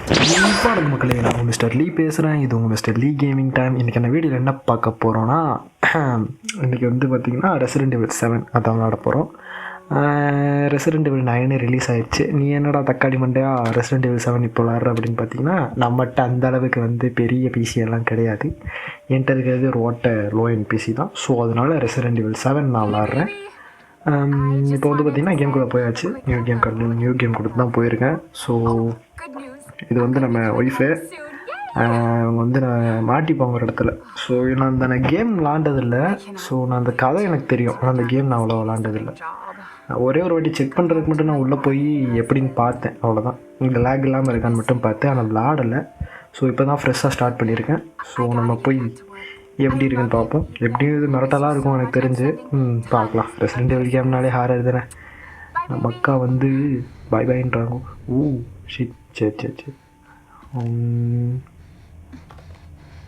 வணக்கம் மக்களே, நான் உங்கள் மிஸ்டர் லீ பேசுகிறேன். இது உங்கள் மிஸ்டர் லீ கேமிங் டைம். இன்றைக்கி அந்த வீடியோவில் என்ன பார்க்க போகிறோன்னா, இன்றைக்கி வந்து பார்த்திங்கன்னா ரெசிடென்ட் எவில் 7 அதான் விளாட போகிறோம். ரெசிடென்ட் எவில் 9 ரிலீஸ் ஆகிடுச்சு. நீ என்னடா தக்காளி மண்டையா ரெசிடென்ட் எவில் 7 இப்போ விளாட்ற அப்படின்னு பார்த்தீங்கன்னா, நம்மகிட்ட அந்த அளவுக்கு வந்து பெரிய பிசி எல்லாம் கிடையாது. என்கிட்ட இருக்கிறது ஒரு லோ என் பிசி தான். ஸோ அதனால் ரெசிடென்ட் எவில் 7 நான் விளாட்றேன். இப்போ வந்து பார்த்திங்கன்னா கேம்குள்ளே போயாச்சு. நியூ கேம் கொடுத்து தான் போயிருக்கேன். ஸோ இது வந்து நம்ம ஒய்ஃபு, அவங்க வந்து நான் மாட்டிப்பாங்க ஒரு இடத்துல. ஸோ நான் அந்த கேம் விளாண்டதில்லை. ஸோ நான் அந்த கதை எனக்கு தெரியும், ஆனால் அந்த கேம் நான் அவ்வளோ விளாண்டதில்லை. ஒரே ஒரு வாட்டி செக் பண்ணுறதுக்கு மட்டும் நான் உள்ளே போய் எப்படின்னு பார்த்தேன், அவ்வளோதான். இங்கே லேக் இல்லாமல் இருக்கான்னு மட்டும் பார்த்தேன், ஆனால் விளாடலை. ஸோ இப்போ தான் ஃப்ரெஷ்ஷாக ஸ்டார்ட் பண்ணியிருக்கேன். ஸோ நம்ம போய் எப்படி இருக்குன்னு பார்ப்போம். எப்படியும் இது மிரட்டலாக இருக்கும் எனக்கு தெரிஞ்சு. பார்க்கலாம். ரெசிடென்ட் எவில் கேம்னாலே ஹாரர் தானே. நம்ம அக்கா வந்து பாய் பாயின்றாங்க. ஷிட். சரி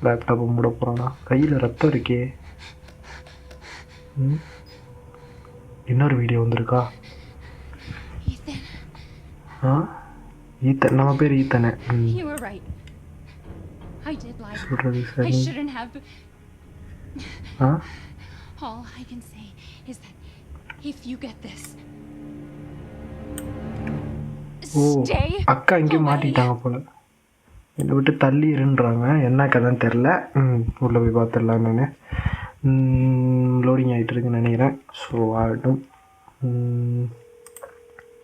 லேப்டாப்பை மூட போகிறானா? கையில் ரத்தம் இருக்கே. இன்னொரு வீடியோ வந்திருக்கா? ஈத்தன், நம்ம பேர் ஈத்தனை. சொல்கிறது சரி. அக்கா இங்கே மாட்டிட்டாங்க போல. என்னை விட்டு தள்ளி இருன்றாங்க. என்ன கதைன்னு தெரில. உள்ளே போய் பார்த்துடலாம். நான் லோடிங் ஆகிட்டு இருக்குன்னு நினைக்கிறேன். ஸோ ஆகட்டும்.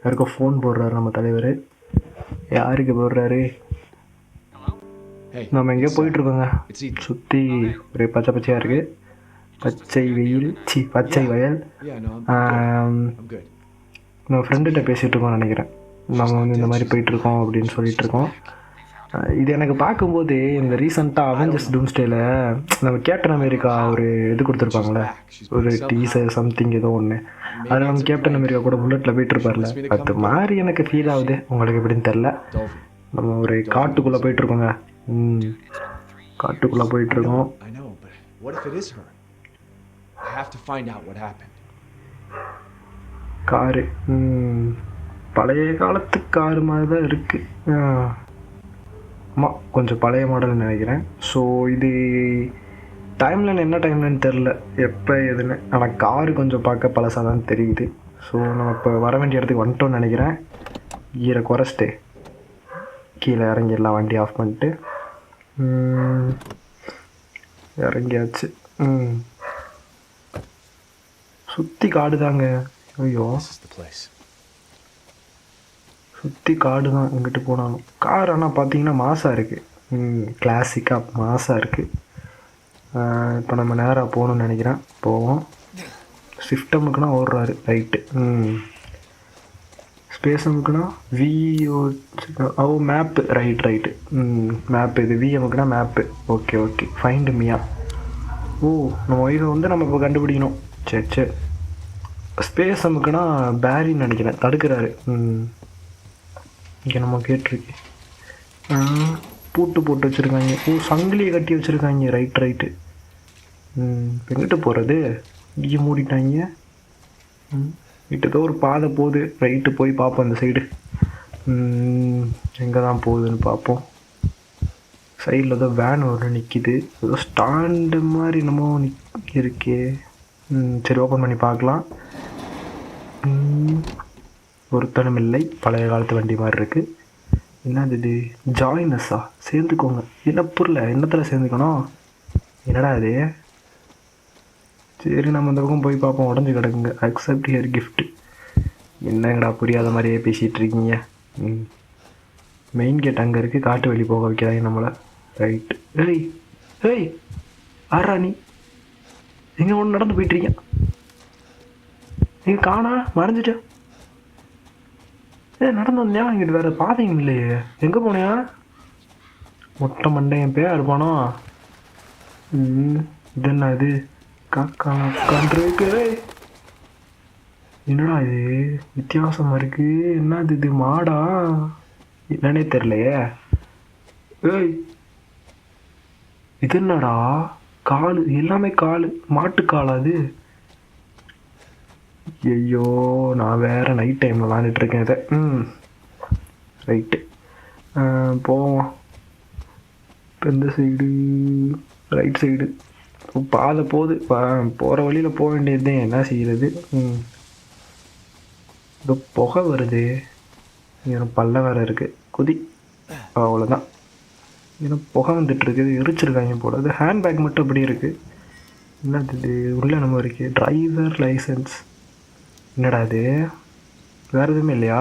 யாருக்கோ ஃபோன் போடுறாரு நம்ம தலைவர். யாருக்கு போடுறாரு? நம்ம எங்கேயோ போயிட்டுருக்கோங்க. சுற்றி ஒரே பச்சை பச்சையாக இருக்குது. பச்சை வயல். நம்ம ஃப்ரெண்டுகிட்ட பேசிகிட்டு இருக்கோம்னு நினைக்கிறேன். நம்ம வந்து இந்த மாதிரி போயிட்டுருக்கோம் அப்படின்னு சொல்லிகிட்ருக்கோம். இது எனக்கு பார்க்கும்போது இந்த ரீசெண்டாக அவெஞ்சர்ஸ் டூம்ஸ்டேல நம்ம கேப்டன் அமெரிக்கா ஒரு இது கொடுத்துருப்பாங்களே, ஒரு டீசர் சம்திங் ஏதோ ஒன்று. அதில் நம்ம கேப்டன் அமெரிக்கா கூட புல்லட்டில் போயிட்டுருப்பார்ல, அது மாதிரி எனக்கு ஃபீல் ஆகுது. உங்களுக்கு எப்படின்னு தெரில. நம்ம ஒரு காட்டுக்குள்ளே போயிட்டுருக்கோங்க. காட்டுக்குள்ளே போயிட்டுருக்கோம். காரு பழைய காலத்து காரு மாதிரி தான் இருக்குது. ஆமாம், கொஞ்சம் பழைய மாடல்னு நினைக்கிறேன். ஸோ இது டைம்லைன் என்ன டைம்லைன் தெரில, எப்போ எதுன்னு. ஆனால் காரு கொஞ்சம் பார்க்க பழசாக தான் தெரியுது. ஸோ நம்ம இப்போ வர வேண்டிய இடத்துக்கு வந்துட்டோம்னு நினைக்கிறேன். கீரை குறைச்சிட்டு கீழே இறங்கிடலாம். வண்டி ஆஃப் பண்ணிட்டு இறங்கியாச்சு. சுற்றி காடு தாங்க. ஐயோ, சுற்றி காடு தான் இங்கிட்டு போனாலும். கார் ஆனால் பார்த்தீங்கன்னா மாசாக இருக்குது. கிளாசிக்காக மாசாக இருக்குது. இப்போ நம்ம நேராக போகணுன்னு நினைக்கிறேன். போவோம். ஷிஃப்டமுக்குன்னா ஓடுறாரு. ரைட்டு. ஸ்பேஸமுக்குன்னா விஓ மேப்பு. ரைட்டு. மேப்பு. இது விஎமுக்குன்னா மேப்பு. ஓகே. ஃபைண்டு மியா. நம்ம ஒய்ஃபை வந்து நம்ம இப்போ கண்டுபிடிக்கணும். சரி. ஸ்பேஸமுக்குன்னா பேரின்னு நினைக்கிறேன். தடுக்கிறாரு. இங்கே நம்ம கேட்டிருக்கு. பூட்டு போட்டு வச்சுருக்காங்க. சங்கிலியை கட்டி வச்சுருக்காங்க. ரைட்டு. எங்கிட்ட போகிறது? இங்கே மூடிட்டாங்க. வீட்டுக்கு ஒரு பாதை போகுது. ரைட்டு, போய் பார்ப்போம் அந்த சைடு எங்கே தான் போகுதுன்னு பார்ப்போம். சைடில் ஏதோ வேன் ஒன்று நிற்கிது. ஏதோ ஸ்டாண்டு மாதிரி என்னமோ இருக்கே. சரி, ஓப்பன் பண்ணி பார்க்கலாம். ஒருத்தனும் இல்லை. பழைய காலத்து வண்டி மாதிரி இருக்குது. என்னது இது? ஜாயினஸா? சேர்ந்துக்கோங்க. என்ன புரியல, என்னத்தில் சேர்ந்துக்கணும்? என்னடா இது? சரி, நம்ம இந்த பக்கம் போய் பார்ப்போம். உடஞ்சி கிடக்குங்க. Accept here gift. என்னங்கடா புரியாத மாதிரியே பேசிகிட்டு இருக்கீங்க. மெயின் கேட் அங்கே இருக்குது. காட்டு வெளி போக வைக்கிறாங்க நம்மளை. ரைட்டு. ஏய் ஆறா நீ? எங்கே ஒன்று நடந்து போயிட்டுருக்கீங்க? நீங்கள் காணா மறைஞ்சிட்டா? நடந்து வந்தியா? இங்கிட்டு வேறு பாதையும் இல்லையே. எங்கே போனியா? மொட்டை மண்டையன் பேர் இருப்பானோ? இது என்ன இது? காக்கான்றிருக்கு. என்னடா இது வித்தியாசமாக இருக்குது? என்னது இது? மாடா? என்னன்னே தெரிலையே. இது என்னடா? காலு எல்லாமே காலு. மாட்டுக்காலா அது? ஐயோ, நான் வேறு நைட் டைமில் விளாண்டுட்ருக்கேன் இதை. ரைட்டு. போவோம். இப்போ இந்த சைடு ரைட் சைடு பாதை போகுது. போகிற வழியில் போக வேண்டியது தான், என்ன செய்கிறது. இப்போ புகை வருது. இங்கே பல்ல வேறு இருக்குது. குதி அவ்வளோதான். ஏன்னா புகை வந்துட்டுருக்குது, எரிச்சிருக்காங்க போல. அது ஹேண்ட்பேக் மட்டும் அப்படி இருக்குது. என்னது இது உள்ளே நம்ம இருக்கு? Driver license. என்னடா இது, வேறு எதுவுமே இல்லையா?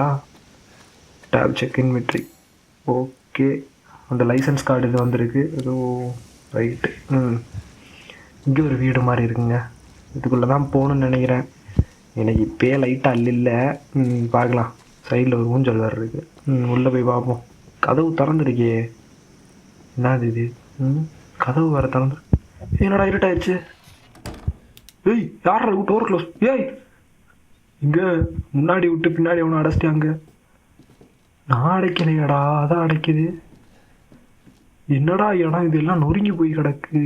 Tab check inventory. ஓகே, அந்த லைசன்ஸ் கார்டு இது வந்திருக்கு ஏதோ. ரைட்டு. இங்கே ஒரு வீடு மாதிரி இருக்குங்க. இதுக்குள்ளே தான் போகணுன்னு நினைக்கிறேன். எனக்கு இப்போயே லைட்டாக இல்லை. பார்க்கலாம். சைடில் ஒரு ஊஞ்சல் வேறு இருக்குது. உள்ளே போய் பார்ப்போம். கதவு திறந்துருக்கே. என்னது இது? கதவு வேறு திறந்து. என்னடா இருட்டாயிடுச்சு. ஏய், யாரா டோர் க்ளோஸ்? ஏய், இங்கே முன்னாடி விட்டு பின்னாடி அவனை அடைச்சிட்டாங்க. நான் அடைக்கலையாடா, அதான் அடைக்குது. என்னடா இடம் இதெல்லாம் நொறுங்கி போய் கிடக்கு.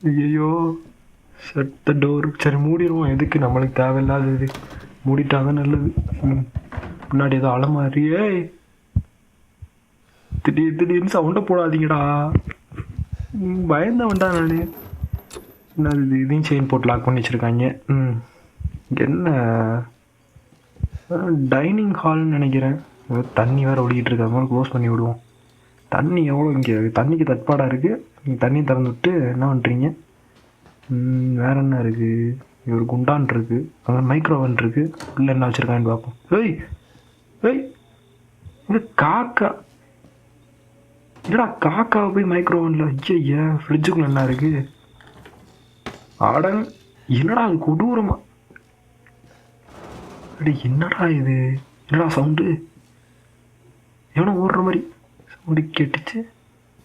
ஐயோ, ஷட் த டோர். சரி மூடிடுவோம். எதுக்கு, நம்மளுக்கு தேவையில்லாத இது. மூடிட்டாதான் நல்லது. முன்னாடி ஏதோ அலமாரியே. திடீர்னு சவுண்டை போடாதீங்கடா, பயந்தவன்டா நான். என்ன இது, இதையும் செயின் போட்டு லாக் பண்ணி வச்சுருக்காங்க. என்ன டைனிங் ஹால்னு நினைக்கிறேன். தண்ணி வேறு ஓடிக்கிட்டு இருக்கு, அது மாதிரி க்ளோஸ் பண்ணி விடுவோம். தண்ணி எவ்வளோ இங்கே தண்ணிக்கு தட்பாடாக இருக்குது. நீங்கள் தண்ணி திறந்து விட்டு என்ன பண்ணுறீங்க? வேறு என்ன இருக்குது? இங்கே ஒரு குண்டான் இருக்குது, அங்கே மைக்ரோவன் இருக்குது. உள்ளே என்ன வச்சுருக்கான்னு பார்ப்போம். ஏய் ஏய், இது காக்கா. இல்லடா, காக்காவை போய் மைக்ரோவனில். ஐயா, ஃப்ரிட்ஜுக்குள்ளே என்ன இருக்குது? ஆடன். என்னடா அது கொடூரமா. அடி என்னடா இது, என்னடா சவுண்டு? எவனோ ஓடுற மாதிரி சவுண்டு கேட்டுச்சு.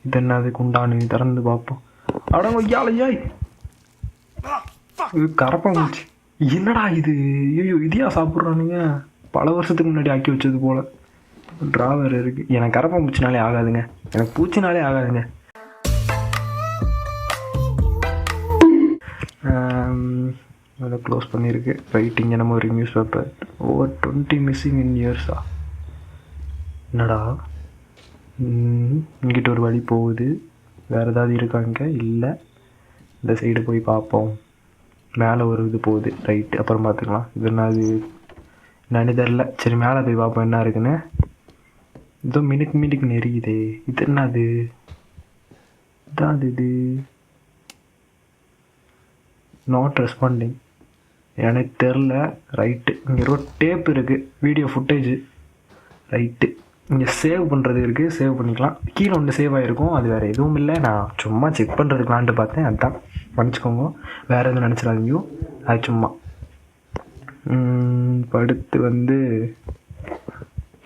இது என்னது? குண்டானு. திறந்து பார்ப்போம். அடங்க ஐயாலையாய், இது கரப்பாம்பூச்சி. என்னடா இது? ஐயோ, இதையா சாப்பிட்றானுங்க? பல வருஷத்துக்கு முன்னாடி ஆக்கி வச்சது போல். டிராவர் இருக்குது. எனக்கு கரப்பாம்பூச்சினாலே ஆகாதுங்க, எனக்கு பூச்சினாலே ஆகாதுங்க. அதை க்ளோஸ் பண்ணியிருக்கு. ரைட். இங்கே நம்ம ஒரு நியூஸ் பேப்பர். ஓவர் 20 மிஸ்ஸிங் இன் இயர்ஸா? என்னடா, இங்கிட்ட ஒரு வழி போகுது. வேறு ஏதாவது இருக்காங்க? இல்லை. இந்த சைடு போய் பார்ப்போம். மேலே ஒரு இது போகுது. ரைட்டு, அப்புறம் பார்த்துக்கலாம். இது என்ன, அது என்னன்னு தெரில. சரி, மேலே போய் பார்ப்போம் என்ன இருக்குன்னு. இதோ மினுக்கு நெறியுதே. இது என்னது? இதான் இது. Not responding. எனக்கு தெரில. ரைட்டு, இங்கே ஒரு டேப் இருக்குது, வீடியோ ஃபுட்டேஜு. ரைட்டு, இங்கே சேவ் பண்ணுறது இருக்குது, சேவ் பண்ணிக்கலாம். கீழே ஒன்று சேவ் ஆகிருக்கும், அது வேறு எதுவும் இல்லை. நான் சும்மா செக் பண்ணுறதுக்கலான்ட்டு பார்த்தேன், அதுதான். மன்னிச்சுக்கோங்க, வேறு எதுவும் நினச்சிடாதீங்க. அது சும்மா. படுத்து வந்து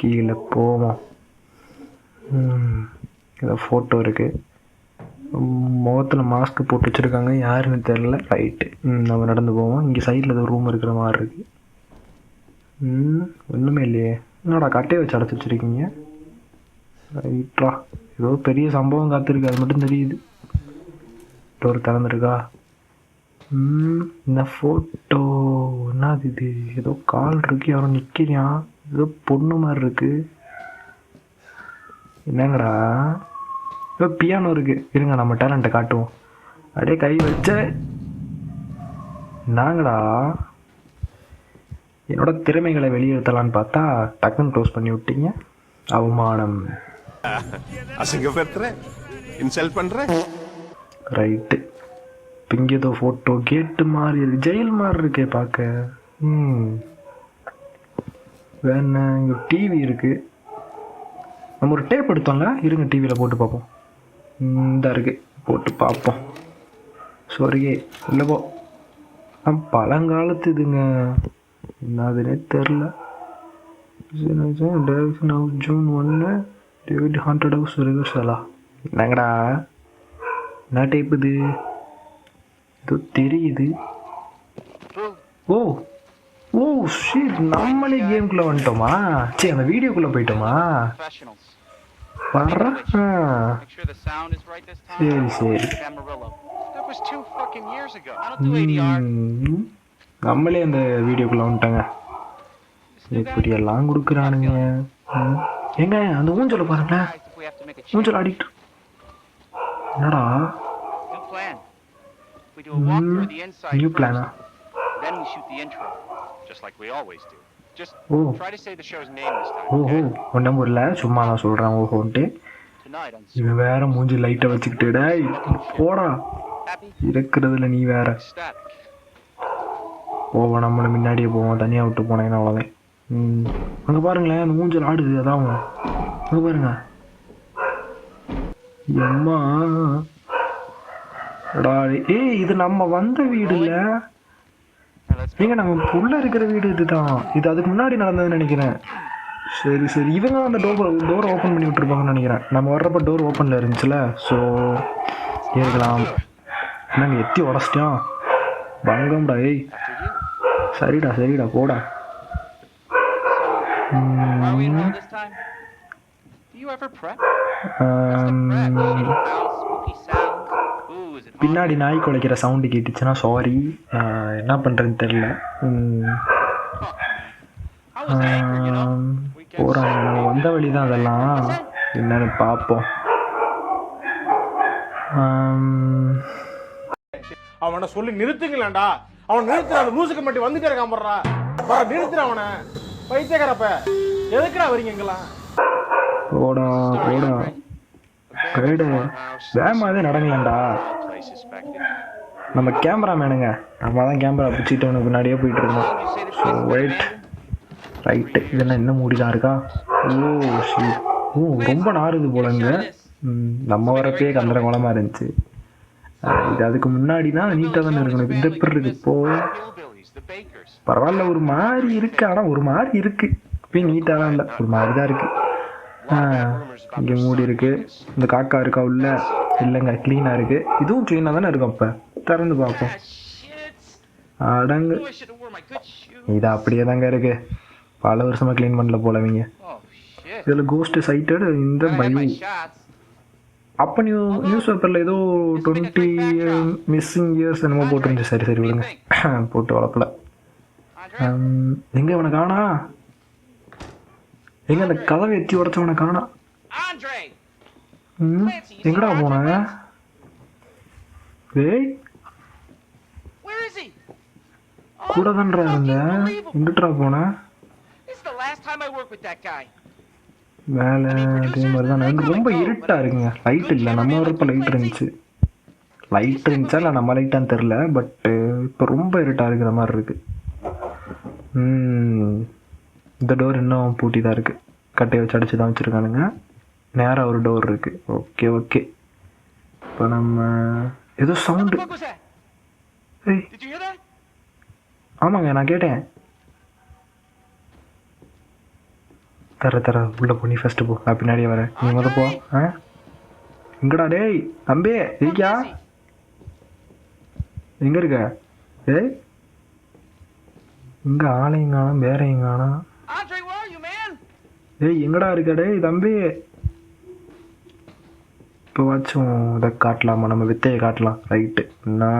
கீழே போவோம். ஏதோ ஃபோட்டோ இருக்குது. முகத்தில் மாஸ்க் போட்டு வச்சுருக்காங்க, யாருன்னு தெரில. ரைட்டு, நம்ம நடந்து போவோம். இங்கே சைடில் ஏதோ ரூம் இருக்கிற மாதிரி இருக்குது. ஒன்றுமே இல்லையே. என்னடா கட்டையை வச்சு அடைச்சி வச்சுருக்கீங்க? ரைட்ரா, ஏதோ பெரிய சம்பவம் காத்திருக்கு, அது மட்டும் தெரியுது. டோர் திறந்துருக்கா? இந்த ஃபோட்டோ என்னது இது? ஏதோ கால் இருக்கு, யாரும் நிற்கிறான். ஏதோ பொண்ணு மாதிரி இருக்குது. என்னங்கடா, ஏதோ பியானோ இருக்குது. இருங்க, நம்ம டேலண்ட்டை காட்டுவோம். அப்படியே கை வச்ச. நாங்கடா என்னோட திறமைகளை வெளியேற்றலான்னு பார்த்தா டக்குன்னு க்ளோஸ் பண்ணி விட்டீங்க. அவமானம். அசிங்கப்படுத்துற, இன்சல்ட் பண்ற. ரைட்டு, இங்கே ஏதோ ஃபோட்டோ கேட்டு மாதிரி இருக்கு, ஜெயில் மாதிரி இருக்கே பார்க்க. வேண இங்கே டிவி இருக்குது. நம்ம ஒரு டேப் எடுத்தோம்ல, இருங்க டிவியில் போட்டு பார்ப்போம். இந்த இருக்குது, போட்டு பார்ப்போம். சாரியே இல்லை போ. பழங்காலத்து இதுங்க, என்னதுன்னே தெரில. Direction house June 1 David haunted house ரிவர்ஸலா? என்னங்கடா, என்ன டைப் இது? இது தெரியுது. ஓ ஓ ஷிட், நம்மளே கேம்குள்ளே வந்துட்டோமா? சரி, அந்த வீடியோக்குள்ளே போயிட்டோமா? வர்ற. சரி சரி, நம்மளே அந்த வீடியோக்குள்ளே வந்துட்டாங்க. இப்படியெல்லாம் கொடுக்குறானுங்க. ஏங்க அந்த ஊஞ்சலை பாருங்களேன், ஊஞ்சல் ஆடிட்டு. என்னடா நியூ பிளானா? ஓ ஓஹோ, ஒன்றும் புரியல, சும்மா நான் சொல்கிறேன் ஓஹோன்ட்டு. இவன் வேற மூஞ்சி லைட்டை வச்சுக்கிட்டு போடா இருக்கிறதுல நீ வேற. போவோம் நம்மளை முன்னாடியே போவோம், தனியாக விட்டு போனேன்னா அவ்வளோதான். அங்கே பாருங்களேன் அந்த ஊஞ்சல் ஆடுது, அதான் அங்கே பாருங்க. எம்மா ஏய், இது நம்ம வந்த வீடு இல்லை ஏங்க, நம்ம உள்ள இருக்கிற வீடு இதுதான். இது அதுக்கு முன்னாடி நடந்ததுன்னு நினைக்கிறேன். சரி சரி, இவங்க அந்த டோரை ஓப்பன் பண்ணி விட்டுருப்பாங்கன்னு நினைக்கிறேன். நம்ம வர்றப்ப டோர் ஓப்பனில் இருந்துச்சுல, ஸோ ஏற்கலாம். என்னங்க எத்தி உடச்சிட்டோம் பங்கம்டா. ஏய் சரிடா சரிடா போடா. பின்னாடி நாய் குலைக்கிற சவுண்டு கேட்டுச்சுன்னா சாரி, என்ன பண்ணுறதுன்னு தெரில. போகிறாங்க, நம்ம வந்த வழி தான் அதெல்லாம், என்னன்னு பார்ப்போம். அவனை சொல்லி நிறுத்துங்களேன்டா, அவன் நிறுத்துற, அந்த லூசுக்கு மட்டும் வந்துட்டே இருக்கான் போடுறா, நிறுத்துற அவனை. பைத்தியக்காரப்ப எதுக்குடா வரீங்க எங்கெல்லாம்? போடா போடா கைடு, வேமாதே நடங்கலாம்டா. நம்ம கேமராமேனுங்க, நம்ம தான் கேமரா பிடிச்சிட்டு அவனுக்கு பின்னாடியே போயிட்டு இருக்கோம். ஸோ வெயிட் ரைட்டு, இதெல்லாம் என்ன மூடி தான் இருக்கா? ஓ ஷீ, ஓ ரொம்ப நாறுது போலங்க. நம்ம வரப்பே கந்தர குளமாக இருந்துச்சு. இது அதுக்கு முன்னாடி தான் நீட்டாக தானே இருக்கணும். இந்த எப்படி இருக்கு இப்போ? பரவாயில்ல, ஒரு மாதிரி இருக்கு, ஆனால் ஒரு மாதிரி இருக்கு. இப்பயும் நீட்டாக தான் இல்லை, ஒரு மாதிரி தான் இருக்கு. இங்கே மூடி இருக்கு. இந்த காக்கா இருக்கா உள்ள? இல்லைங்க, க்ளீனாக இருக்கு. இதுவும் க்ளீனாக தானே இருக்கும். அப்போ திறந்து பார்ப்போம். அடங்கு, இது அப்படியே தாங்க இருக்கு. பல வருஷமாக க்ளீன் பண்ணல போலவீங்க. இதில் கோஸ்ட் சைட்டட் இந்த பயோ. அப்போ நியூஸ் பேப்பரில் ஏதோ 20 மிஸ்ஸிங் இயர்ஸ் என்னமோ போட்டுருந்துச்சு. சரி சரி விடுங்க, போட்டு வளர்ப்பல. எங்கே அவனை காணா? எங்க அந்த கதவை எத்தி உடச்சவனை காணா? எங்கடா போன? ஏய் கூட தான்டா இருந்த, எங்கிட்டா போன? வேலை அதே மாதிரி தான். எனக்கு ரொம்ப இருட்டா இருக்குங்க, லைட் இல்லை. நம்ம வரப்ப லைட் இருந்துச்சு. லைட் இருந்துச்சா இல்லை நம்ம லைட்டான்னு தெரில, பட்டு இப்போ ரொம்ப இருட்டா இருக்கிற மாதிரி இருக்கு. இந்த டோர் இன்னும் பூட்டி தான் இருக்குது, கட்டையை வச்சு அடிச்சு தான் வச்சுருக்கானுங்க. நேராக ஒரு டோர் இருக்குது. ஓகே ஓகே, இப்போ நம்ம ஏதோ சவுண்டு. ஏய் ஆமாங்க, நான் கேட்டேன். தர உள்ளே போ, நீ ஃபஸ்ட்டு போ, நான் பின்னாடியே வரேன். நீ முதல் போ. எங்கடா டேய் தம்பி, இருக்கியா? எங்கே இருக்க? ஏய் இங்கே ஆளையும் காணும், வேறையும் காணும். ஏய் எங்கடா இருக்க டேய் தம்பி? இப்போ வாச்சும் இதை காட்டலாமா? நம்ம வித்தையை காட்டலாம். ரைட்டு. என்ன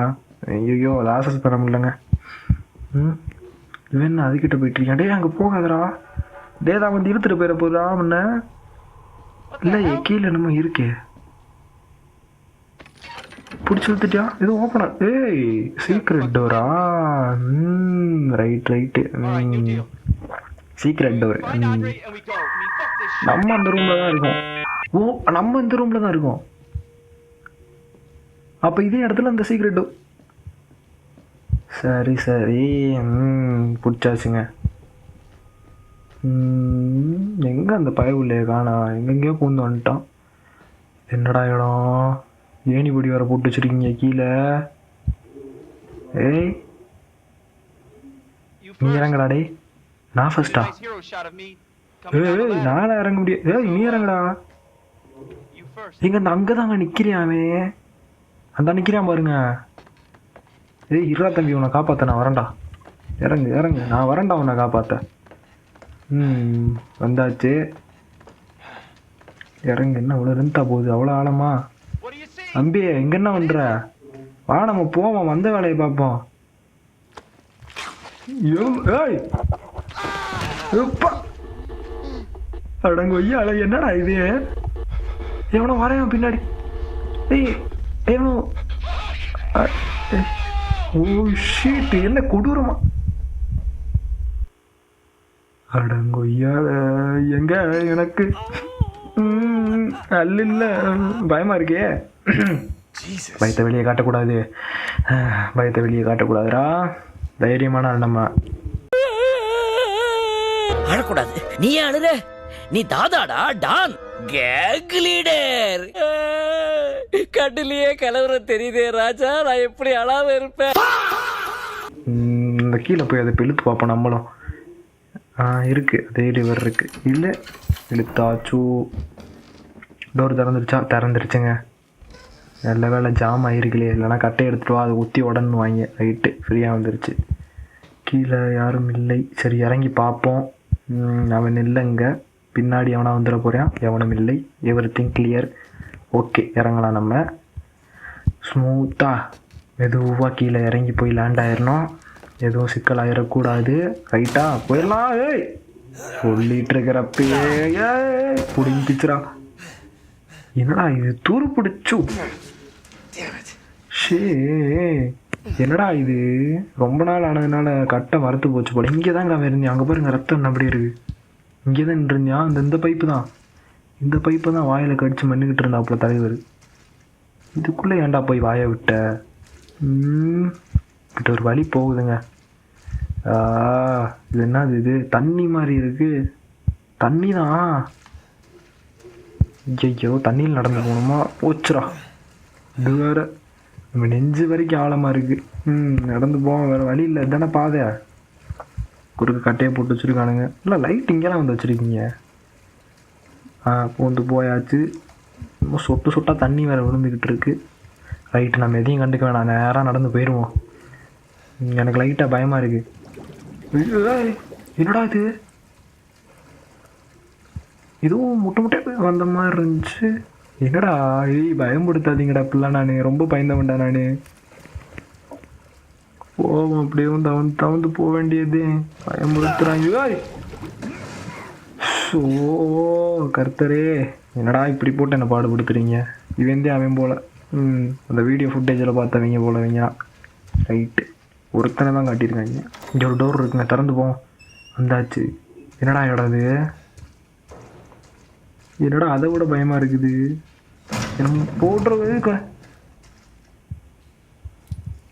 ஐயோ, அதை ஆசஸ் பண்ண முடியலங்க. இவன் அதுக்கிட்ட போயிட்டுருக்கேன். டே அங்கே போகாதரா, டே தான் வந்து இழுத்துட்டு போயிட போதா முன்ன. இல்லை கீழே என்னமோ இருக்கே, பிடிச்சி இழுத்துட்டியா? எதுவும் ஓப்பனா? ஏய் secret Dora? Right, secret door. நம்ம அந்த ரூம்ல தான் இருக்கோம். ஓ நம்ம இந்த ரூம்ல தான் இருக்கோம். அப்போ இதே இடத்துல அந்த சீக்ரெட் டோர். சரி சரி, பிடிச்சாச்சுங்க. எங்கே அந்த பயவுள்ளையே காணா? எங்கெங்கேயோ பூந்து வந்துட்டான். என்னடா இடம்? ஏணிப்படி வர போட்டு வச்சிருக்கீங்க கீழே. ஏய் நீ இறங்கடா. டே நான் ஃபர்ஸ்டா? ஏய் நான் இறங்க முடியாது. ஏய் நீ இறங்கடா. எங்க அந்த அங்கதாங்க நிக்கிறியாமே, அந்த நிக்கிறான் பாருங்க. ஏய் இருடா தம்பி, உன்னை காப்பாற்ற நான் வரேன்டா. இறங்கு, நான் வரேன்டா உன்னை காப்பாற்ற. வந்தாச்சு. இறங்கு. என்ன அவ்வளோ இருந்தா போகுது, அவ்வளோ ஆழமா? தம்பி எங்க என்ன பண்ற? வா நம்ம போவோம், வந்த வேலையை பார்ப்போம். ஏய் எப்பா அடங்கொய்யால என்னடா இது? எவனோ வரையான் பின்னாடி. ஏய் எவனோ ஓ ஷீட், என்ன கொடூரமா. அடங்கொய்யால எங்க எனக்கு அல்ல இல்லை, பயமா இருக்கே. பயத்தை வெளியே காட்டக்கூடாது, பயத்தை வெளியே காட்டக்கூடாதுரா. தைரியமான ஆள் நம்ம. அழக்கூடாது. நீ அழுத, நீ தாதாடா டான் கேங் லீடர். கட்டிலேயே கலவரம் தெரியுதே ராஜா, நான் எப்படி அழாம இருப்பேன். இந்த கீழே போய் அதை இழுத்து பார்ப்போம் நம்மளும். இருக்கு அதே ரிவர் இருக்கு. இல்லை இழுத்தாச்சு. டோர் திறந்துருச்சா? திறந்துருச்சுங்க. நல்ல வேலை ஜாம் ஆகிருக்கலையே, இல்லைனா கட்டையை எடுத்துகிட்டு வா, அதை ஊற்றி உடனே வாங்க. ரைட்டு, ஃப்ரீயாக வந்துருச்சு. கீழே யாரும் இல்லை. சரி இறங்கி பார்ப்போம். அவன் இல்லைங்க, பின்னாடி எவனா வந்துட போகிறான். எவனும் இல்லை. Everything clear. ஓகே, இறங்கலாம் நம்ம ஸ்மூத்தாக. மெதுவாக கீழே இறங்கி போய் லேண்ட் ஆயிடணும். எதுவும் சிக்கல் ஆயிடக்கூடாது. ரைட்டா போயிடலாம். ஏய் சொல்லிட்டு இருக்கிறப்பயே பிடிச்சிரா. என்னடா இது தூரு பிடிச்சு. ஷே என்னடா இது, ரொம்ப நாள் ஆனதுனால கட்டை மறுத்து போச்சு போல. இங்கே தாங்க அவன் இருந்தேன். அங்கே பாருங்க ரத்தம் அப்படி இருக்கு. இங்கே தான் இருந்தியா? இந்த பைப்பு தான், இந்த பைப்பை தான் வாயில் கடிச்சு மண்ணுக்கிட்டு இருந்தாப்புல தலைவர். இதுக்குள்ளே ஏன்டா போய் வாயை விட்ட? கிட்ட ஒரு வழி போகுதுங்க. இது என்னது? இது தண்ணி மாதிரி இருக்கு. தண்ணி தான். ஐயோ தண்ணியில் நடந்து போகணுமா? போச்சுரா. இது வேற நம்ம நெஞ்சு வரைக்கும் ஆழமாக இருக்கு. நடந்து போவோம், வேறு வழி இல்லை. தானே பாதை. குறுக்கு கட்டையை போட்டு வச்சுருக்கானுங்க. இல்லை லைட் இங்கெல்லாம் வந்து வச்சுருக்கீங்க. பூந்து போயாச்சு. சொட்டு சொட்டாக தண்ணி வேறு விழுந்துக்கிட்டு இருக்கு. ரைட்டு, நம்ம எதையும் கண்டுக்க வேணாம், நேராக நடந்து போயிடுவோம். எனக்கு லைட்டாக பயமாக இருக்குது. என்னடா இது? இதுவும் முட்டை முட்டை வந்த மாதிரி இருந்துச்சு. என்னடா பயன்படுத்தாதீங்கடா பிள்ளை. நான் ரொம்ப பயந்தவன்டா. நான் போவோம், அப்படியே தவந்து போக வேண்டியது. பயன்படுத்துகிறாங்க. ஸோ கர்த்தரே, என்னடா இப்படி போட்டு என்னை பாடுபடுத்துறீங்க? இவந்தே அவன் போல். அந்த வீடியோ ஃபுட்டேஜில் பார்த்தவங்க போலவங்க. ரைட்டு, ஒருத்தனை தான் காட்டியிருக்காங்க. இங்கே ஒரு டோர் இருக்குங்க, திறந்து போவோம். வந்தாச்சு. என்னடா இடம் இது? என்னடா அதை விட பயமாக இருக்குது. என்ன போடுறது?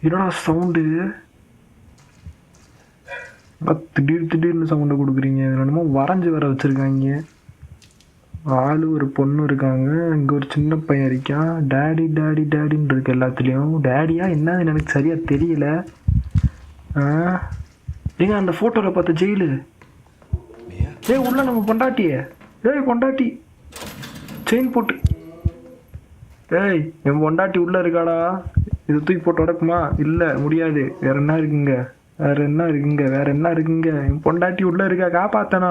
என்னடா சவுண்டு? திடீர்னு சவுண்டை கொடுக்குறீங்க. என்னமோ வரைஞ்சி வர வச்சுருக்காங்க. ஆளு ஒரு பொண்ணு இருக்காங்க. இங்கே ஒரு சின்ன பையன் இருக்கான். டேடி டேடி டேடின்னு இருக்கு எல்லாத்துலேயும். டேடியா என்னன்னு எனக்கு சரியாக தெரியல. ஏங்க அந்த ஃபோட்டோவில் பார்த்த ஜெயிலு. உள்ள நம்ம பொண்டாட்டியே. பொண்டாட்டி செயின் போட்டு. என் பொண்டாட்டி உள்ளே இருக்காடா. இது தூக்கி போட்டு உடக்குமா? இல்லை முடியாது. வேற என்ன இருக்குங்க? என் பொண்டாட்டி உள்ளே இருக்கா, காப்பாத்தனா?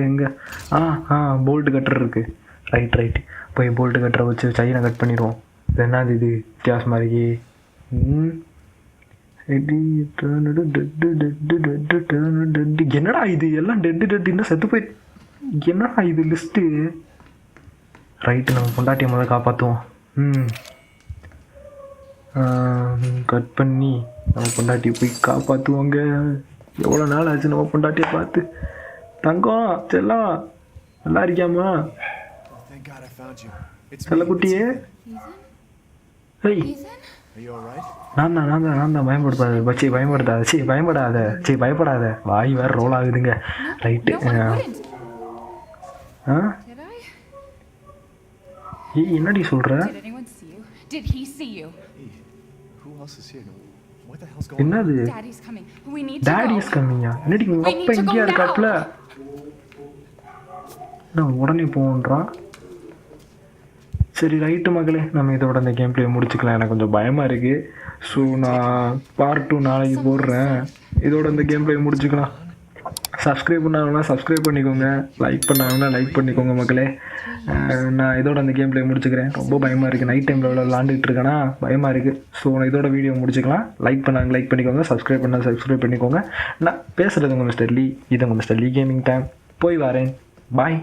எங்கே போல்ட்டு கட்டர் இருக்கு. ரைட் போய் போல்ட்டு கட்டரை வச்சு செயினை கட் பண்ணிடுவோம். இது என்னது இது வித்தியாசமாக இருக்கே. என்னடா இது எல்லாம் டெட்டு செத்து போய். என்னடா இது லிஸ்ட்டு? ரைட்டு, நம்ம பொண்டாட்டியை முதல்ல காப்பாற்றுவோம். கட் பண்ணி நம்ம பொண்டாட்டியை போய் காப்பாற்றுவோங்க. எவ்வளோ நாள் ஆச்சு நம்ம பொண்டாட்டியை பார்த்து. தங்கம் செல்லம் நல்லா இருக்கியாமா? செல்லக்குட்டியே. நான் தான் பயப்படாத. வாய் வேற ரோல் ஆகுதுங்க. ரைட்டு. என்னடி சொல்ற? என்னது? டாடி இஸ் கம்மிங்கா? என்னடி உங்க அப்பா இங்கேயா இருக்காப்ல? நான் உடனே போகன்றான். சரி ரைட்டு மகளே, நம்ம இதோட இந்த கேம் பிளே முடிச்சுக்கலாம். எனக்கு கொஞ்சம் பயமாக இருக்குது. ஸோ நான் பார்ட் 2 நாளைக்கு போடுறேன். இதோட இந்த கேம் பிளே முடிச்சுக்கலாம். சப்ஸ்கிரைப் பண்ணாங்கன்னா சப்ஸ்கிரைப் பண்ணிக்கோங்க, லைக் பண்ணாங்கன்னா லைக் பண்ணிக்கோங்க மக்களே. நான் இதோட அந்த கேம் பிளே முடிச்சுக்கிறேன். ரொம்ப பயமாக இருக்குது, நைட் டைமில் விளாண்டுட்டு இருக்கேன்னா பயமாக இருக்குது. ஸோ நான் இதோட வீடியோ முடிச்சுக்கலாம். லைக் பண்ணாங்க லைக் பண்ணிக்கோங்க, சப்ஸ்கிரைப் பண்ணால் சப்ஸ்கிரைப் பண்ணிக்கோங்க. நான் பேசுகிறது உங்கள் மிஸ்டர் லீ. இது உங்கள் மிஸ்டர் லீ கேமிங் டைம். போய் வரேன். பாய்.